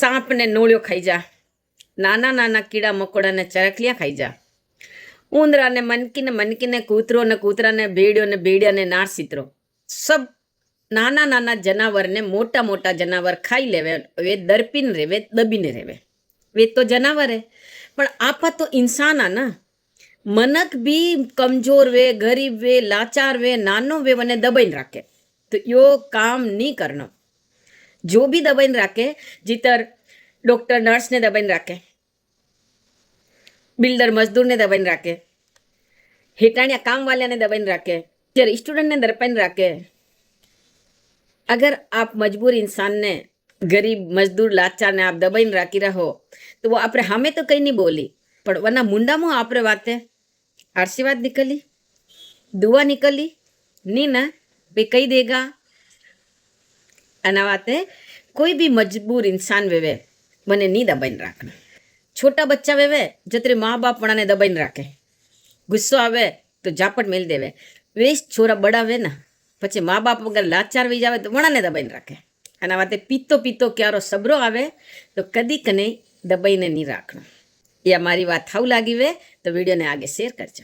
सांप ने नोळियो खाई जा, नाना नाना कीड़ा मकोड़ा ने चरकलिया खाई जा, ऊंदरा ने मनकी ने कूतरा ने भेड़िया ने नारसीतरो, सब नाना नाना जनावर ने मोटा मोटा जनावर खाई लेवे। वे दरपीन रेवे, दबीने रेवे, वे तो जनावर है। पण आपा तो इंसान आ ना। मनक भी कमजोर वे, गरीब वे, लाचार वे, नानो वे वने दबाई राखे तो यो काम नहीं करनो। जो भी दबाई राखे, जीतर डॉक्टर नर्स ने दबाई राखे, बिल्डर मजदूर ने दबाई राखे, हेटाणिया काम वाले ने दबाई राखे, स्टूडेंट ने दबाई राखे। अगर आप मजबूर इंसान ने, गरीब मजदूर लाचार ने आप दबाई राखी रहो तो वो आपरे हमें तो कहीं नहीं बोली, पर वना मुंडा में आपरे वाते आशीर्वाद निकली, दुआ निकली नी ना वे कही देगा। अना वाते कोई भी मजबूर इंसान वेवे मने नहीं दबाई राखना। छोटा बच्चा वेवे जो तेरे माँ बाप वना ने दबाई राखे, गुस्सो आवे तो झापट मेल देवे। वे छोरा बड़ा वे ना पछी माँ बाप वगर लाचार वी जावे तो वणा ने दबाई राखे। अना वाते पीतो पीतो क्यारो सबरो आवे तो कदी कने दबाई ने नहीं राखना। ये हमारी बात थाऊ लागी वे तो वीडियो ने आगे शेयर करजो।